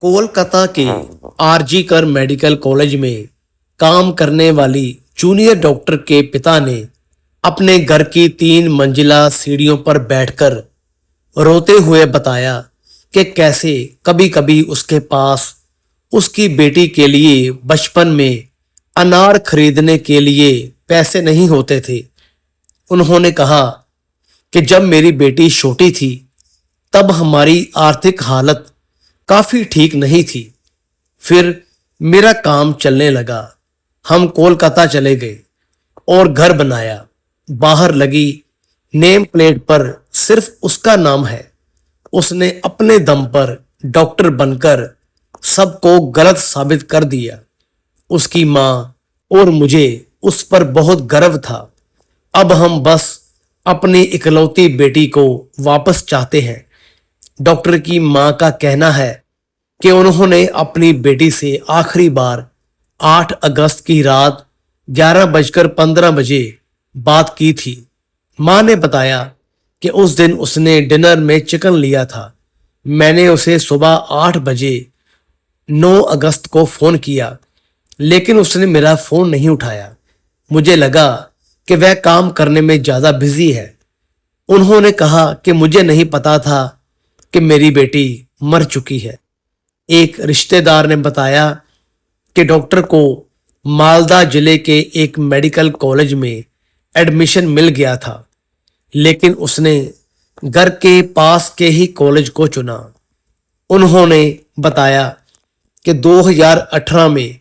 कोलकाता के आरजी कर medical college में काम करने वाली जूनियर डॉक्टर के पिता ने अपने घर की 3 मंजिला सीढ़ियों पर बैठकर रोते हुए बताया कि कैसे कभी कभी उसके पास उसकी बेटी के लिए बचपन में अनार खरीदने के लिए पैसे नहीं होते थे। उन्होंने कहा कि जब मेरी बेटी छोटी थी तब हमारी आर्थिक हालत काफी ठीक नहीं थी। फिर मेरा काम चलने लगा, हम कोलकाता चले गए और घर बनाया। बाहर लगी नेम प्लेट पर सिर्फ उसका नाम है। उसने अपने दम पर डॉक्टर बनकर सबको गलत साबित कर दिया। उसकी माँ और मुझे उस पर बहुत गर्व था। अब हम बस अपनी इकलौती बेटी को वापस चाहते हैं। डॉक्टर की माँ का कहना है कि उन्होंने अपनी बेटी से आखिरी बार 8 अगस्त की रात 11:15 बात की थी। माँ ने बताया कि उस दिन उसने डिनर में चिकन लिया था। मैंने उसे सुबह 8 बजे 9 अगस्त को फोन किया, लेकिन उसने मेरा फोन नहीं उठाया। मुझे लगा कि वह काम करने में ज्यादा बिजी है। उन्होंने कहा कि मुझे नहीं पता था कि मेरी बेटी मर चुकी है। एक रिश्तेदार ने बताया कि डॉक्टर को मालदा जिले के एक मेडिकल कॉलेज में एडमिशन मिल गया था, लेकिन उसने घर के पास के ही कॉलेज को चुना। उन्होंने बताया कि 2018 में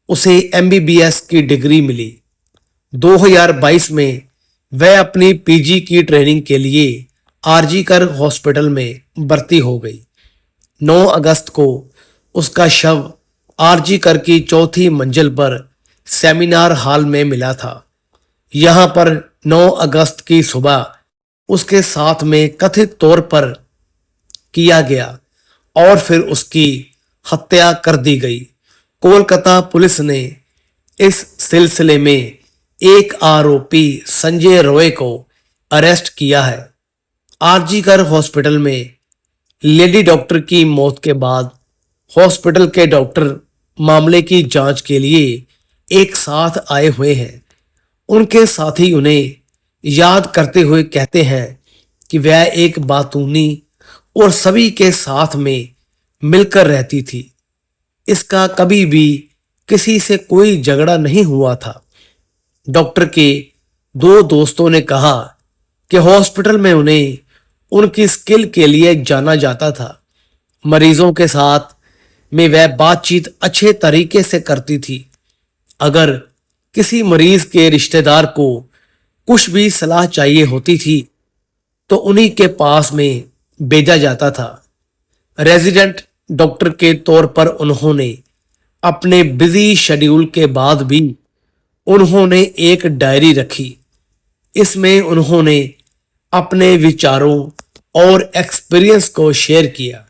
उसे एमबीबीएस की डिग्री मिली। 2022 में वह अपनी पीजी की ट्रेनिंग के लिए आरजी कर हॉस्पिटल में भर्ती हो गई। 9 अगस्त को उसका शव आरजी कर की 4थी मंजिल पर सेमिनार हॉल में मिला था। यहां पर 9 अगस्त की सुबह उसके साथ में कथित तौर पर किया गया और फिर उसकी हत्या कर दी गई। कोलकाता पुलिस ने इस सिलसिले में एक आरोपी संजय रॉय को अरेस्ट किया है। आरजी कर हॉस्पिटल में लेडी डॉक्टर की मौत के बाद हॉस्पिटल के डॉक्टर मामले की जांच के लिए एक साथ आए हुए हैं। उनके साथी उन्हें याद करते हुए कहते हैं कि वह एक बातूनी और सभी के साथ में मिलकर रहती थी। इसका कभी भी किसी से कोई झगड़ा नहीं हुआ था। डॉक्टर के 2 दोस्तों ने कहा कि हॉस्पिटल में उन्हें उनकी स्किल के लिए जाना जाता था। मरीजों के साथ में वह बातचीत अच्छे तरीके से करती थी। अगर किसी मरीज के रिश्तेदार को कुछ भी सलाह चाहिए होती थी तो उन्हीं के पास में भेजा जाता था। रेजिडेंट डॉक्टर के तौर पर उन्होंने अपने बिजी शेड्यूल के बाद भी उन्होंने एक डायरी रखी। इसमें उन्होंने अपने विचारों और एक्सपीरियंस को शेयर किया।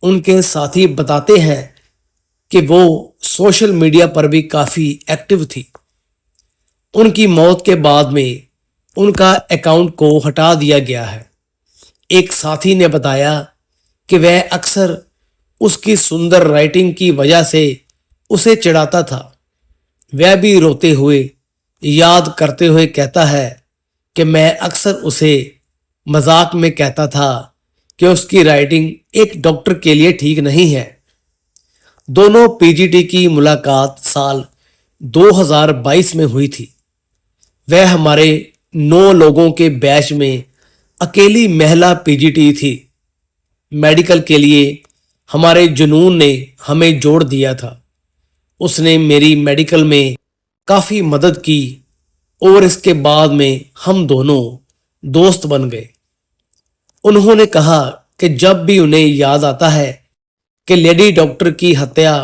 उनके साथी बताते हैं कि वो सोशल मीडिया पर भी काफी एक्टिव थी। उनकी मौत के बाद में उनका अकाउंट को हटा दिया गया है। एक साथी ने बताया कि वह अक्सर उसकी सुंदर राइटिंग की वजह से उसे चिढ़ाता था। वह भी रोते हुए याद करते हुए कहता है कि मैं अक्सर उसे मजाक में कहता था कि उसकी राइटिंग एक डॉक्टर के लिए ठीक नहीं है। दोनों पीजीटी की मुलाकात साल 2022 में हुई थी। वह हमारे 9 लोगों के बैच में अकेली महिला पीजीटी थी। मेडिकल के लिए हमारे जुनून ने हमें जोड़ दिया था। उसने मेरी मेडिकल में काफी मदद की और इसके बाद में हम दोनों दोस्त बन गए। उन्होंने कहा कि जब भी उन्हें याद आता है कि लेडी डॉक्टर की हत्या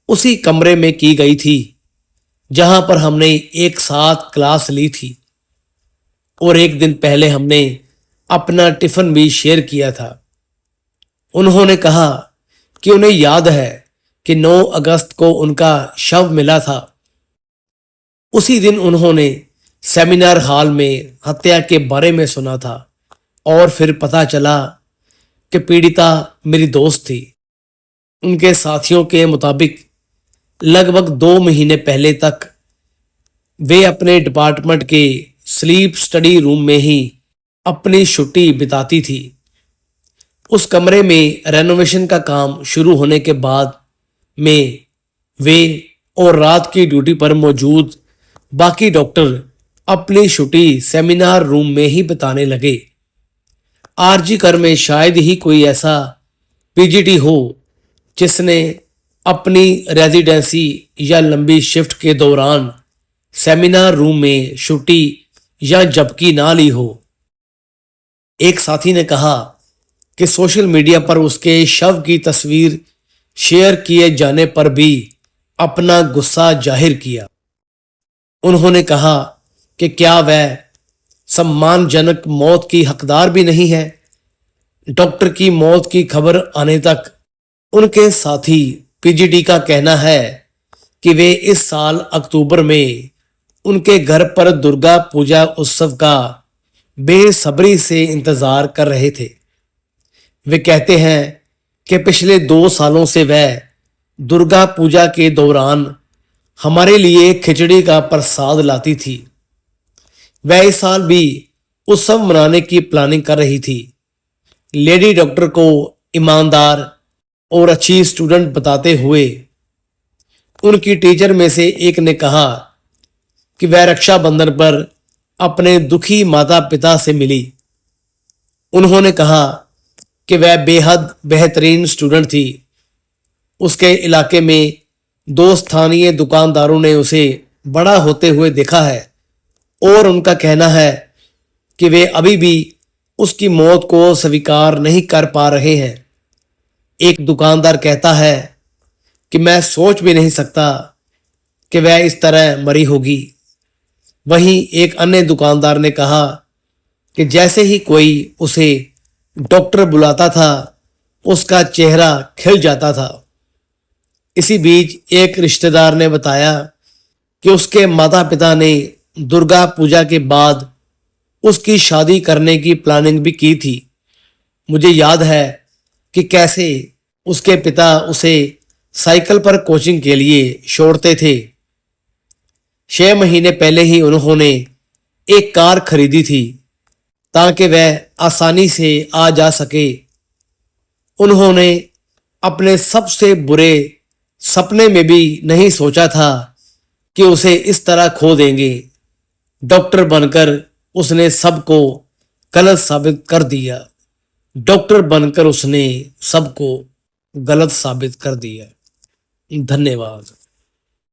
उसी कमरे में की गई थी जहां पर हमने एक साथ क्लास ली थी और एक दिन पहले हमने अपना टिफिन भी शेयर किया था। उन्होंने कहा कि उन्हें याद है कि 9 अगस्त को उनका शव मिला था। उसी दिन उन्होंने सेमिनार हॉल में हत्या के बारे में सुना था और फिर पता चला कि पीड़िता मेरी दोस्त थी। उनके साथियों के मुताबिक लगभग 2 महीने पहले तक वे अपने डिपार्टमेंट के स्लीप स्टडी रूम में ही अपनी छुट्टी बिताती थी। उस कमरे में रेनोवेशन का काम शुरू होने के बाद में वे और रात की ड्यूटी पर मौजूद बाकी डॉक्टर अपनी छुट्टी सेमिनार रूम में ही बिताने लगे। आरजी कर में शायद ही कोई ऐसा पीजीटी हो जिसने अपनी रेजिडेंसी या लंबी शिफ्ट के दौरान सेमिनार रूम में छुट्टी या झपकी ना ली हो। एक साथी ने कहा कि सोशल मीडिया पर उसके शव की तस्वीर शेयर किए जाने पर भी अपना गुस्सा जाहिर किया। उन्होंने कहा कि क्या वह सम्मानजनक मौत की हकदार भी नहीं है। डॉक्टर की मौत की खबर आने तक उनके साथी पीजीटी का कहना है कि वे इस साल अक्टूबर में उनके घर पर दुर्गा पूजा उत्सव का बेसब्री से इंतजार कर रहे थे। वे कहते हैं कि पिछले 2 सालों से वह दुर्गा पूजा के दौरान हमारे लिए खिचड़ी का प्रसाद लाती थी। वह इस साल भी उत्सव मनाने की प्लानिंग कर रही थी। लेडी डॉक्टर को ईमानदार और अच्छी स्टूडेंट बताते हुए उनकी टीचर में से एक ने कहा कि वह रक्षाबंधन पर अपने दुखी माता पिता से मिली। उन्होंने कहा कि वह बेहद बेहतरीन स्टूडेंट थी। उसके इलाके में 2 स्थानीय दुकानदारों ने उसे बड़ा होते हुए देखा है और उनका कहना है कि वे अभी भी उसकी मौत को स्वीकार नहीं कर पा रहे हैं। एक दुकानदार कहता है कि मैं सोच भी नहीं सकता कि वह इस तरह मरी होगी। वहीं एक अन्य दुकानदार ने कहा कि जैसे ही कोई उसे डॉक्टर बुलाता था उसका चेहरा खिल जाता था। इसी बीच एक रिश्तेदार ने बताया कि उसके माता पिता ने दुर्गा पूजा के बाद उसकी शादी करने की प्लानिंग भी की थी। मुझे याद है कि कैसे उसके पिता उसे साइकिल पर कोचिंग के लिए छोड़ते थे। 6 महीने पहले ही उन्होंने एक कार खरीदी थी ताकि वह आसानी से आ जा सके। उन्होंने अपने सबसे बुरे सपने में भी नहीं सोचा था कि उसे इस तरह खो देंगे। डॉक्टर बनकर उसने सबको गलत साबित कर दिया। डॉक्टर बनकर उसने सबको गलत साबित कर दिया। धन्यवाद।